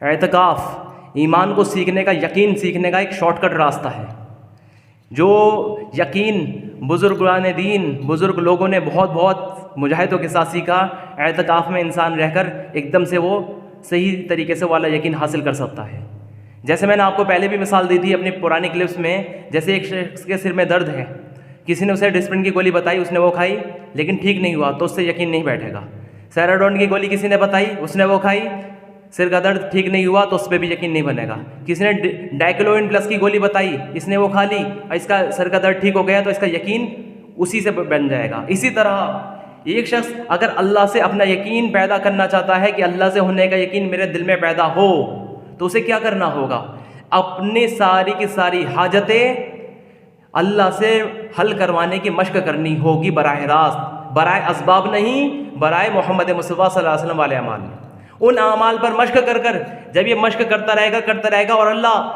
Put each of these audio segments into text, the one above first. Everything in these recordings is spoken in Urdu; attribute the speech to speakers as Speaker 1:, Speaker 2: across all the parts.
Speaker 1: اعتکاف ایمان کو سیکھنے کا، یقین سیکھنے کا ایک شارٹ کٹ راستہ ہے۔ جو یقین بزرگان دین، بزرگ لوگوں نے بہت مجاہدوں کے ساتھ سیکھا، اعتکاف میں انسان رہ کر ایک دم سے وہ صحیح طریقے سے والا یقین حاصل کر سکتا ہے۔ جیسے میں نے آپ کو پہلے بھی مثال دی تھی اپنی پرانی کلپس میں، جیسے ایک شخص کے سر میں درد ہے، کسی نے اسے ڈسپرین کی گولی بتائی، اس نے وہ کھائی لیکن ٹھیک نہیں ہوا، تو اس سے یقین نہیں بیٹھے گا۔ سیراڈون کی گولی کسی نے بتائی، اس نے وہ کھائی، سر کا درد ٹھیک نہیں ہوا، تو اس پہ بھی یقین نہیں بنے گا۔ کسی نے ڈائکلوئن پلس کی گولی بتائی، اس نے وہ کھا لی اور اس کا سر کا درد ٹھیک ہو گیا، تو اس کا یقین اسی سے بن جائے گا۔ اسی طرح ایک شخص اگر اللہ سے اپنا یقین پیدا کرنا چاہتا ہے کہ اللہ سے ہونے کا یقین میرے دل میں پیدا ہو، تو اسے کیا کرنا ہوگا؟ اپنی ساری کی ساری حاجتیں اللہ سے حل کروانے کی مشق کرنی ہوگی، براہ راست، برائے اسباب نہیں، برائے محمد مصطفیٰ صلی اللہ علیہ وسلم والے اعمال۔ ان اعمال پر مشق کر کر جب یہ مشق کرتا رہے گا اور اللہ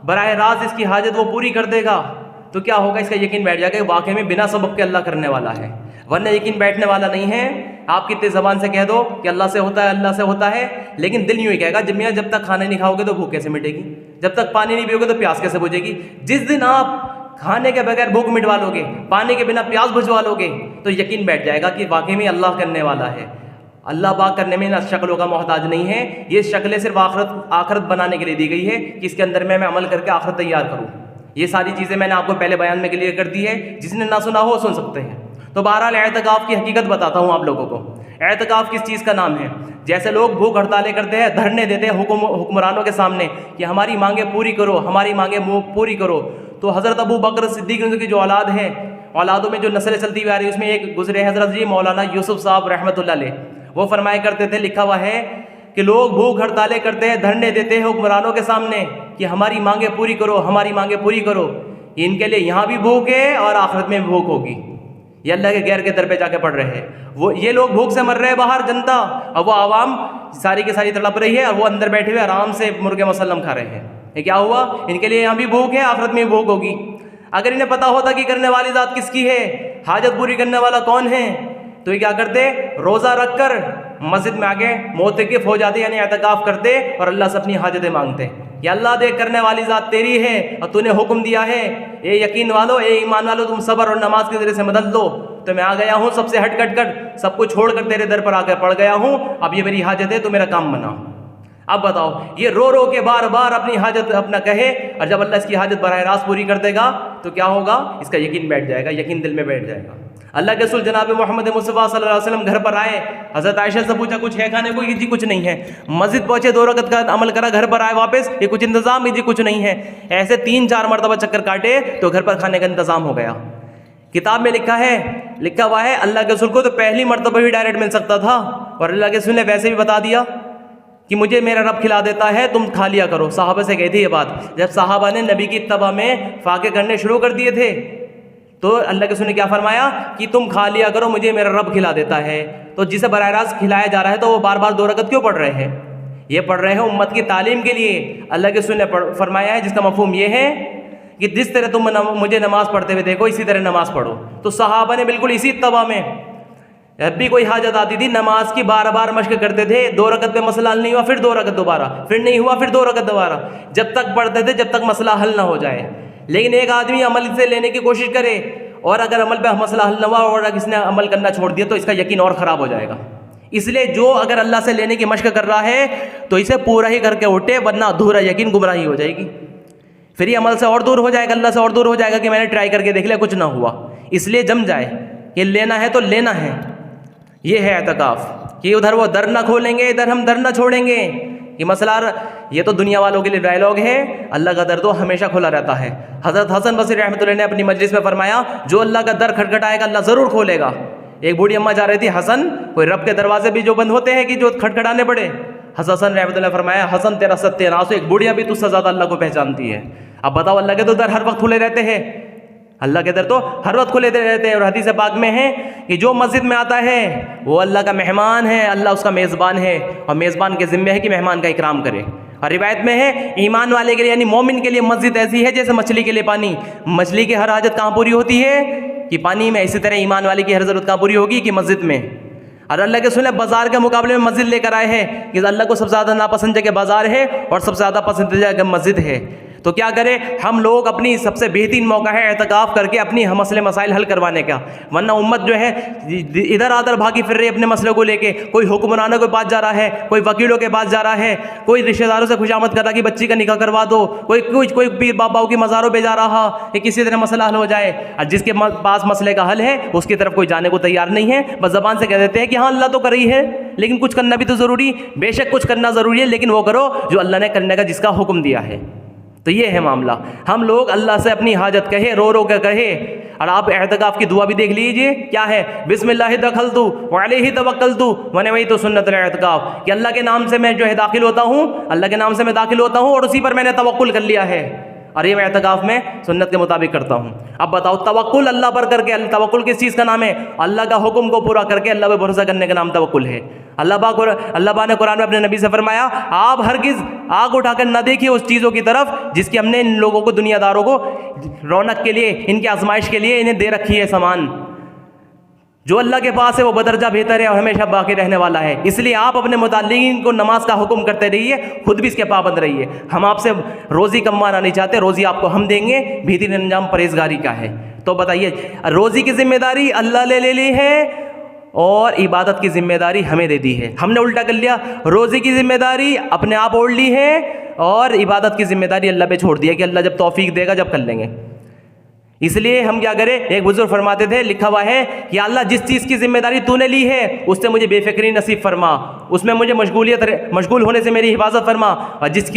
Speaker 1: براہ راست اس کی حاجت وہ پوری کر دے گا، تو کیا ہوگا؟ اس کا یقین بیٹھ جائے گا کہ واقعی میں بنا سبب کے اللہ کرنے والا ہے، ورنہ یقین بیٹھنے والا نہیں ہے۔ آپ کتنی زبان سے کہہ دو کہ اللہ سے ہوتا ہے، اللہ سے ہوتا ہے، لیکن دل یوں ہی کہے گا جب تک کھانا نہیں کھاؤ گے تو بھوک کیسے مٹے گی، جب تک پانی نہیں پیو گے تو پیاس کیسے بجھے گی۔ جس دن آپ کھانے کے بغیر بھوک مٹوا لو گے، پانی کے بنا پیاس بجھوا لو گے، تو یقین بیٹھ جائے گا کہ واقعی میں اللہ کرنے والا ہے۔ اللہ پاک کرنے میں نہ شکلوں کا محتاج نہیں ہے، یہ شکلیں صرف آخرت بنانے کے لیے دی گئی ہے کہ اس کے اندر میں عمل کر کے آخرت تیار کروں۔ یہ ساری چیزیں میں نے آپ کو پہلے بیان میں کلیئر کر دی ہے، جس نے نہ سنا ہو سن سکتے ہیں۔ تو بہرحال اعتکاف کی حقیقت بتاتا ہوں آپ لوگوں کو۔ اعتکاف کس چیز کا نام ہے؟ جیسے لوگ بھوک ہڑتالیں کرتے ہیں، دھرنے دیتے ہیں حکمرانوں کے سامنے کہ ہماری مانگیں پوری کرو، ہماری مانگیں پوری کرو، تو حضرت ابو بکر صدیق کی جو اولاد ہے، اولادوں میں جو نسلیں چلتی ہوئی آ رہی ہے، اس میں ایک گزرے حضرت جی مولانا یوسف صاحب رحمۃ اللہ علیہ، وہ فرمایا کرتے تھے، لکھا ہوا ہے کہ لوگ بھوک ہڑتالیں کرتے ہیں، دھرنے دیتے ہیں حکمرانوں کے سامنے کہ ہماری مانگیں پوری کرو، ہماری مانگیں پوری کرو۔ ان کے لیے یہاں بھی بھوک ہے اور آخرت میں بھی بھوک ہوگی۔ یہ اللہ کے غیر کے در پہ جا کے پڑھ رہے ہیں، یہ لوگ بھوک سے مر رہے ہیں باہر، جنتا، اور وہ عوام ساری کی ساری تڑپ رہی ہے، اور وہ اندر بیٹھے ہوئے آرام سے مرغ مسلم کھا رہے ہیں۔ یہ کیا ہوا؟ ان کے لیے یہاں بھی بھوک ہے، آخرت میں بھی بھوک ہوگی۔ اگر انہیں پتا ہوتا کہ کرنے والی ذات کس کی ہے، حاجت پوری کرنے والا کون ہے، تو یہ کیا کرتے؟ روزہ رکھ کر مسجد میں آگے معتکف ہو جاتے، یعنی اعتکاف کرتے اور اللہ سے اپنی حاجتیں مانگتے کہ اللہ دیکھ کرنے والی ذات تیری ہے اور تو نے حکم دیا ہے، اے یقین والو، اے ایمان والو، تم صبر اور نماز کے ذریعے سے مدد دو، تو میں آ گیا ہوں سب سے ہٹ کر سب کچھ چھوڑ کر تیرے در پر آ کر پڑ گیا ہوں، اب یہ میری حاجت ہے، تو میرا کام بنا۔ اب بتاؤ، یہ رو رو کے بار بار اپنی حاجت اپنا کہے، اور جب اللہ اس کی حاجت براہ راست پوری کر دے گا تو کیا ہوگا؟ اس کا یقین بیٹھ جائے گا، یقین دل میں بیٹھ جائے گا۔ اللہ کے رسول جناب محمد مصطفیٰ صلی اللہ علیہ وسلم گھر پر آئے، حضرت عائشہ سے پوچھا کچھ ہے کھانے کو؟ جی کچھ نہیں ہے۔ مسجد پہنچے، 2 رکعت کا عمل کرا، گھر پر آئے واپس، یہ کچھ انتظام؟ جی کچھ نہیں ہے۔ ایسے 3-4 مرتبہ چکر کاٹے تو گھر پر کھانے کا انتظام ہو گیا۔ کتاب میں لکھا ہوا ہے اللہ کے رسول کو تو پہلی مرتبہ ہی ڈائریکٹ مل سکتا تھا، اور اللہ کے رسول نے ویسے بھی بتا دیا کہ مجھے میرا رب کھلا دیتا ہے، تم کھا لیا کرو۔ صحابہ سے کہی تھی یہ بات، جب صحابہ نے نبی کی اتباع میں فاقے کرنے شروع کر دیے تھے، تو اللہ کے رسول نے کیا فرمایا کہ تم کھا لیا کرو، مجھے میرا رب کھلا دیتا ہے۔ تو جسے براہ راست کھلایا جا رہا ہے تو وہ بار بار 2 رکعت کیوں پڑھ رہے ہیں؟ یہ پڑھ رہے ہیں امت کی تعلیم کے لیے۔ اللہ کے رسول نے فرمایا ہے، جس کا مفہوم یہ ہے کہ جس طرح تم مجھے نماز پڑھتے ہوئے دیکھو، اسی طرح نماز پڑھو۔ تو صحابہ نے بالکل اسی اتباع میں، جب بھی کوئی حاجت آتی تھی نماز کی بار بار مشق کرتے تھے، 2 رکعت پہ مسئلہ حل نہیں ہوا، پھر 2 رکعت دوبارہ، پھر نہیں ہوا، پھر 2 رکعت دوبارہ، جب تک پڑھتے تھے جب تک مسئلہ حل نہ ہو جائے۔ لیکن ایک آدمی عمل سے لینے کی کوشش کرے، اور اگر عمل پہ مسئلہ حل نہ ہوا اور اگر اس نے عمل کرنا چھوڑ دیا، تو اس کا یقین اور خراب ہو جائے گا۔ اس لیے جو اگر اللہ سے لینے کی مشق کر رہا ہے تو اسے پورا ہی کر کے اٹھے، ورنہ ادھورا یقین گمراہی ہو جائے گی، پھر یہ عمل سے اور دور ہو جائے گا، اللہ سے اور دور ہو جائے گا کہ میں نے ٹرائی کر کے دیکھ لیا، کچھ نہ ہوا۔ اس لیے جم جائے کہ لینا ہے تو لینا ہے۔ یہ ہے اعتکاف کہ ادھر وہ در نہ کھولیں گے، ادھر ہم در نہ چھوڑیں گے۔ یہ مسئلہ یہ تو دنیا والوں کے لیے ڈائلاگ ہے، اللہ کا در تو ہمیشہ کھلا رہتا ہے۔ حضرت حسن بصری رحمۃ اللہ نے اپنی مجلس میں فرمایا، جو اللہ کا در کھٹکھٹائے گا اللہ ضرور کھولے گا۔ ایک بوڑھی اماں جا رہی تھی، حسن، کوئی رب کے دروازے بھی جو بند ہوتے ہیں کہ جو کھٹکھٹانے پڑے؟ حسن رحمۃ اللہ نے فرمایا، حسن تیرا ستیہ ناس، ایک بوڑھیا بھی تجھ سے زیادہ اللہ کو پہچانتی ہے۔ اب بتاؤ، اللہ کے تو در ہر وقت کھلے رہتے ہیں، اللہ کے در تو ہر وقت کھلے رہتے ہیں، اور حدیث پاک میں ہے کہ جو مسجد میں آتا ہے وہ اللہ کا مہمان ہے، اللہ اس کا میزبان ہے، اور میزبان کے ذمہ ہے کہ مہمان کا اکرام کرے۔ اور روایت میں ہے ایمان والے کے لیے یعنی مومن کے لیے مسجد ایسی ہے جیسے مچھلی کے لیے پانی۔ مچھلی کی ہر حاجت کہاں پوری ہوتی ہے؟ کہ پانی میں۔ اسی طرح ایمان والے کی ہر ضرورت کہاں پوری ہوگی؟ کہ مسجد میں۔ اور اللہ کے سنے بازار کے مقابلے میں مسجد لے کر آئے ہیں کہ اللہ کو سب سے زیادہ ناپسند جگہ بازار ہے اور سب سے زیادہ پسندیدہ جگہ مسجد ہے. تو کیا کریں ہم لوگ؟ اپنی سب سے بہترین موقع ہے اعتکاف کر کے اپنی مسئلے مسائل حل کروانے کا. ورنہ امت جو ہے ادھر ادھر بھاگی پھر رہی ہے اپنے مسئلے کو لے کے. کوئی حکمرانوں کے پاس جا رہا ہے, کوئی وکیلوں کے پاس جا رہا ہے, کوئی رشتہ داروں سے خوشامد کر رہا کہ بچی کا نکاح کروا دو, کوئی پیر باباؤں کی مزاروں پہ جا رہا کہ کسی طرح مسئلہ حل ہو جائے. اور جس کے پاس مسئلے کا حل ہے اس کی طرف کوئی جانے کو تیار نہیں ہے. بس زبان سے کہہ دیتے ہیں کہ ہاں اللہ تو کر رہی ہے, لیکن کچھ کرنا بھی تو ضروری. بے شک کچھ کرنا ضروری ہے, لیکن وہ کرو جو اللہ نے کرنے کا جس کا حکم دیا ہے. تو یہ ہے معاملہ. ہم لوگ اللہ سے اپنی حاجت کہے, رو رو کے کہے. اور آپ اعتکاف کی دعا بھی دیکھ لیجئے کیا ہے, بسم اللہ دخلت وعلیہ توکلت ونویت سنت الاعتکاف, کہ اللہ کے نام سے میں جو ہے داخل ہوتا ہوں, اللہ کے نام سے میں داخل ہوتا ہوں اور اسی پر میں نے توکل کر لیا ہے, اور یہ میں اعتکاف میں سنت کے مطابق کرتا ہوں. اب بتاؤ توکل اللہ پر کر کے, توکل کس چیز کا نام ہے؟ اللہ کا حکم کو پورا کر کے اللہ پہ بھروسہ کرنے کا نام توکل ہے. اللہ پاک نے قرآن میں اپنے نبی سے فرمایا آپ ہرگز آنکھ اٹھا کر نہ دیکھیے اس چیزوں کی طرف جس کی ہم نے ان لوگوں کو, دنیا داروں کو رونق کے لیے, ان کی آزمائش کے لیے انہیں دے رکھی ہے سامان. جو اللہ کے پاس ہے وہ بدرجہ بہتر ہے اور ہمیشہ باقی رہنے والا ہے. اس لیے آپ اپنے متعلقین کو نماز کا حکم کرتے رہیے, خود بھی اس کے پابند رہیے. ہم آپ سے روزی کموانا نہیں چاہتے, روزی آپ کو ہم دیں گے, بہترین انجام پرہیزگاری کا ہے. تو بتائیے روزی کی ذمہ داری اللہ لے لی ہے اور عبادت کی ذمہ داری ہمیں دے دی ہے. ہم نے الٹا کر لیا, روزی کی ذمہ داری اپنے آپ اوڑھ لی ہے اور عبادت کی ذمہ داری اللہ پہ چھوڑ دی ہے کہ اللہ جب توفیق دے گا جب کر لیں گے. اس لیے ہم کیا کریں, ایک بزرگ فرماتے تھے, لکھا ہوا ہے کہ اللہ جس چیز کی ذمہ داری تو نے لی ہے اس سے مجھے بے فکری نصیب فرما, اس میں مجھے مشغول ہونے سے میری حفاظت فرما, اور جس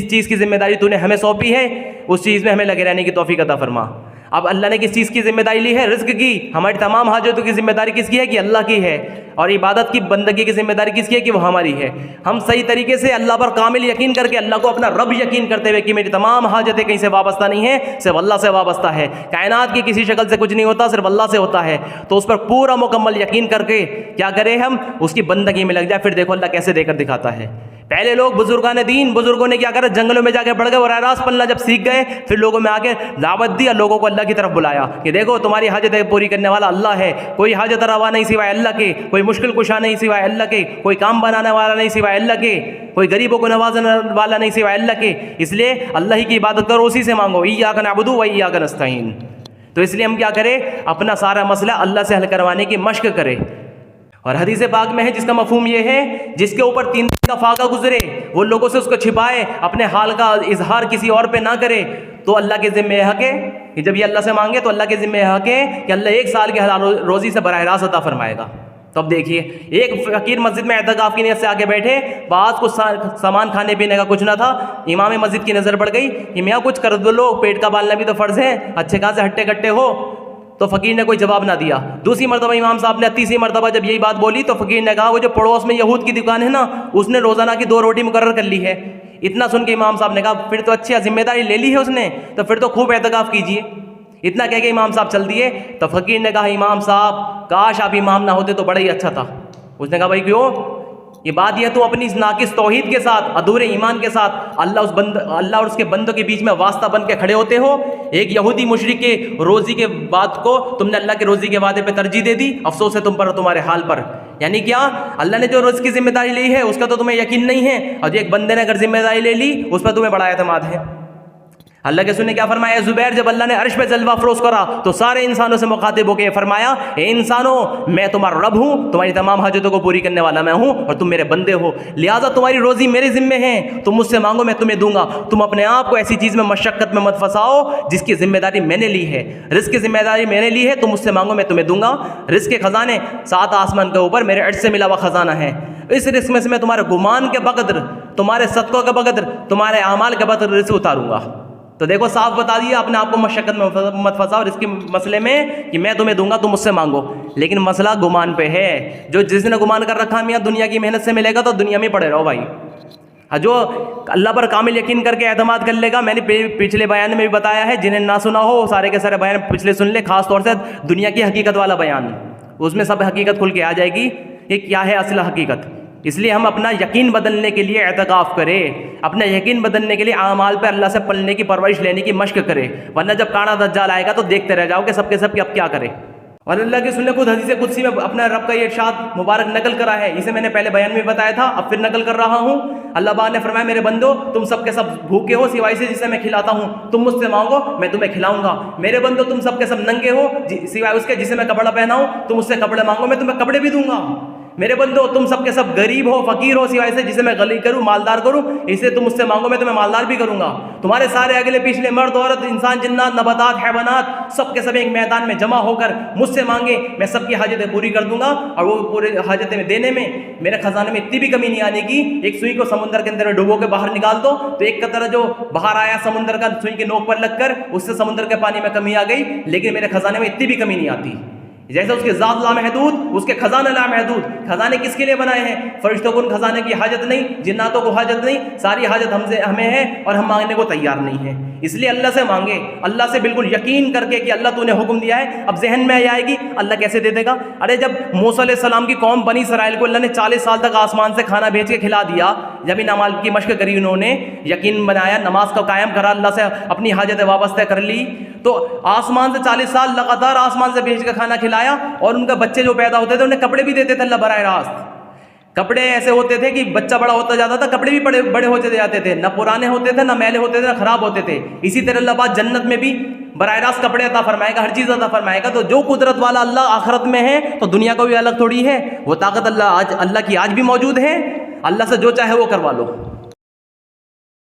Speaker 1: چیز کی ذمہ داری تو نے ہمیں سونپی ہے اس چیز میں ہمیں لگے رہنے کی توفیق عطا فرما. اب اللہ نے کس چیز کی ذمہ داری لی ہے؟ رزق کی. ہماری تمام حاجتوں کی ذمہ داری کس کی ہے؟ کہ اللہ کی ہے. اور عبادت کی, بندگی کی ذمہ داری کس کی ہے؟ کہ وہ ہماری ہے. ہم صحیح طریقے سے اللہ پر کامل یقین کر کے, اللہ کو اپنا رب یقین کرتے ہوئے کہ میری تمام حاجتیں کہیں سے وابستہ نہیں ہیں, صرف اللہ سے وابستہ ہے, کائنات کی کسی شکل سے کچھ نہیں ہوتا, صرف اللہ سے ہوتا ہے, تو اس پر پورا مکمل یقین کر کے کیا کریں ہم, اس کی بندگی میں لگ جائے. پھر دیکھو اللہ کیسے دے کر دکھاتا ہے. پہلے لوگ بزرگان دین, بزرگوں نے کیا کرا, جنگلوں میں جا کے پڑ گئے اور راست پلنا جب سیکھ گئے, پھر لوگوں میں آ کے دعوت دی اور لوگوں کو اللہ کی طرف بلایا کہ دیکھو تمہاری حاجتیں پوری کرنے والا اللہ ہے, کوئی حاجت روا نہیں سوائے اللہ کے, کوئی مشکل کشا نہیں سوائے اللہ کے, کوئی کام بنانے والا نہیں سوائے اللہ کے, کوئی غریبوں کو نوازنے والا نہیں سوائے اللہ کے. اس لیے اللہ ہی کی عبادت کرو, اسی سے مانگو, ایاک نعبد و ایاک نستعین. تو اس لیے ہم کیا کریں, اپنا سارا مسئلہ اللہ سے حل کروانے کی مشق کریں. اور حدیث پاک میں ہے جس کا مفہوم یہ ہے, جس کے اوپر 3 دن کا فاقہ گزرے وہ لوگوں سے اس کو چھپائے, اپنے حال کا اظہار کسی اور پہ نہ کرے, تو اللہ کے ذمہ حق ہے کہ جب یہ اللہ سے مانگے تو اللہ کے ذمہ حق ہے کہ اللہ 1 سال کے حلال روزی سے براہ راست عطا فرمائے گا. تو اب دیکھیے, ایک فقیر مسجد میں اعتکاف کی نیت سے آگے بیٹھے, بعد کچھ سامان کھانے پینے کا کچھ نہ تھا. امام مسجد کی نظر پڑ گئی کہ میاں کچھ کر دو لو, پیٹ کا پالنا بھی تو فرض ہے, اچھے خاصے ہٹے کٹے ہو. تو فقیر نے کوئی جواب نہ دیا. دوسری مرتبہ امام صاحب نے, تیسری مرتبہ جب یہی بات بولی تو فقیر نے کہا وہ جو پڑوس میں یہود کی دکان ہے نا, اس نے روزانہ کی 2 روٹی مقرر کر لی ہے. اتنا سن کے امام صاحب نے کہا پھر تو اچھی ذمہ داری لے لی ہے اس نے, تو پھر تو خوب اعتکاف کیجیے. اتنا کہہ کے امام صاحب چل دیے. تو فقیر نے کہا امام صاحب کاش آپ امام نہ ہوتے تو بڑا ہی اچھا تھا. اس نے کہا بھائی کیوں؟ یہ بات یہ تو اپنی ناقص توحید کے ساتھ, ادھورے ایمان کے ساتھ اللہ اور اس کے بندوں کے بیچ میں واسطہ بن کے کھڑے ہوتے ہو. ایک یہودی مشرک کے روزی کے بات کو تم نے اللہ کے روزی کے وعدے پہ ترجیح دے دی. افسوس ہے تم پر اور تمہارے حال پر. یعنی کیا اللہ نے جو رزق کی ذمہ داری لی ہے اس کا تو تمہیں یقین نہیں ہے, اور جو ایک بندے نے اگر ذمہ داری لے لی اس پر تمہیں بڑا اعتماد ہے. اللہ کے سننے کیا فرمایا زبیر, جب اللہ نے عرش پہ جلوہ افروز کرا تو سارے انسانوں سے مخاطب ہو کے فرمایا اے انسانوں میں تمہارا رب ہوں, تمہاری تمام حاجتوں کو پوری کرنے والا میں ہوں اور تم میرے بندے ہو, لہٰذا تمہاری روزی میرے ذمے ہے, تم مجھ سے مانگو میں تمہیں دوں گا. تم اپنے آپ کو ایسی چیز میں مشقت میں مت پھنساؤ جس کی ذمہ داری میں نے لی ہے. رزق کی ذمہ داری میں نے لی ہے, تم مجھ سے مانگو میں تمہیں دوں گا. رزق کے خزانے 7 آسمان کے اوپر میرے عرش سے ملا ہوا خزانہ ہے. اس رزق میں سے میں تمہارے گمان کے بقدر, تمہارے صدقوں کے بقدر, تمہارے اعمال کے بقدر رزق اتاروں گا. تو دیکھو صاف بتا دیا, اپنے آپ کو مشقت میں مت پھنساؤ اس کے مسئلے میں کہ میں تمہیں دوں گا تم مجھ سے مانگو. لیکن مسئلہ گمان پہ ہے. جو جس نے گمان کر رکھا میاں دنیا کی محنت سے ملے گا تو دنیا میں پڑے رہو بھائی. جو اللہ پر کامل یقین کر کے اعتماد کر لے گا, میں نے پچھلے بیان میں بھی بتایا ہے, جنہیں نہ سنا ہو سارے کے سارے بیان پچھلے سن لے, خاص طور سے دنیا کی حقیقت والا بیان, اس میں سب حقیقت کھل کے آ جائے گی کہ کیا ہے اصل حقیقت. اس لیے ہم اپنا یقین بدلنے کے لیے اعتکاف کریں, اپنا یقین بدلنے کے لیے اعمال پہ اللہ سے پلنے کی پرورش لینے کی مشق کریں, ورنہ جب کانا دجال آئے گا تو دیکھتے رہ جاؤ کہ سب کے سب اب کیا کریں. اور اللہ کے سننے خود حدیث قدسی میں اپنا رب کا یہ ارشاد مبارک نقل کرا ہے، اسے میں نے پہلے بیان میں بتایا تھا، اب پھر نقل کر رہا ہوں۔ اللہ پاک نے فرمایا میرے بندو تم سب کے سب بھوکے ہو سوائے سے جسے میں کھلاتا ہوں، تم مجھ سے مانگو میں تمہیں کھلاؤں گا۔ میرے بندو تم سب کے سب ننگے ہو سوائے اس کے جسے میں کپڑا پہناؤں، تم مجھ سے کپڑے مانگو میں تمہیں کپڑے بھی دوں گا۔ میرے بندو تم سب کے سب غریب ہو فقیر ہو سوائے سے جسے میں غنی کروں مالدار کروں، اسے تم مجھ سے مانگو میں تمہیں مالدار بھی کروں گا۔ تمہارے سارے اگلے پچھلے مرد عورت انسان جنات نباتات حیوانات سب کے سب ایک میدان میں جمع ہو کر مجھ سے مانگے، میں سب کی حاجتیں پوری کر دوں گا، اور وہ پورے حاجتیں میں دینے میں میرے خزانے میں اتنی بھی کمی نہیں آنے کی۔ ایک سوئی کو سمندر کے اندر میں ڈبو کے باہر نکال دو تو ایک قطرہ جو باہر آیا سمندر کا سوئی کے نوک پر لگ کر اس سے سمندر کے پانی میں کمی آ گئی، لیکن میرے خزانے میں اتنی بھی کمی نہیں آتی۔ جیسے اس کے ذات لامحدود اس کے خزانے لامحدود۔ خزانے کس کے لیے بنائے ہیں؟ فرشتوں کو ان خزانے کی حاجت نہیں، جناتوں کو حاجت نہیں، ساری حاجت ہمیں ہے اور ہم مانگنے کو تیار نہیں ہیں۔ اس لیے اللہ سے مانگے، اللہ سے بالکل یقین کر کے کہ اللہ تو نے حکم دیا ہے۔ اب ذہن میں آئے گی اللہ کیسے دے دے گا؟ ارے جب موسیٰ علیہ السلام کی قوم بنی اسرائیل کو اللہ نے 40 سال تک آسمان سے کھانا بھیج کے کھلا دیا، جب ان اعمال کی مشق کری، انہوں نے یقین بنایا، نماز کو قائم کرا، اللہ سے اپنی حاجتیں وابستہ کر لی، تو آسمان سے 40 سال لگاتار آسمان سے بھیج کے کھانا کھلایا، اور ان کے بچے جو پیدا ہوتے تھے انہیں کپڑے بھی دیتے تھے اللہ براہ راست۔ کپڑے ایسے ہوتے تھے کہ بچہ بڑا ہوتا جاتا تھا کپڑے بھی بڑے ہوتے جاتے تھے، نہ پرانے ہوتے تھے نہ میلے ہوتے تھے نہ خراب ہوتے تھے۔ اسی طرح اللہ پاک جنت میں بھی براہ راست کپڑے عطا فرمائے گا، ہر چیز عطا فرمائے گا۔ تو جو قدرت والا اللہ آخرت میں ہے تو دنیا کو بھی الگ تھوڑی ہے، وہ طاقت اللہ کی آج بھی موجود ہے۔ اللہ سے جو چاہے وہ کروا لو۔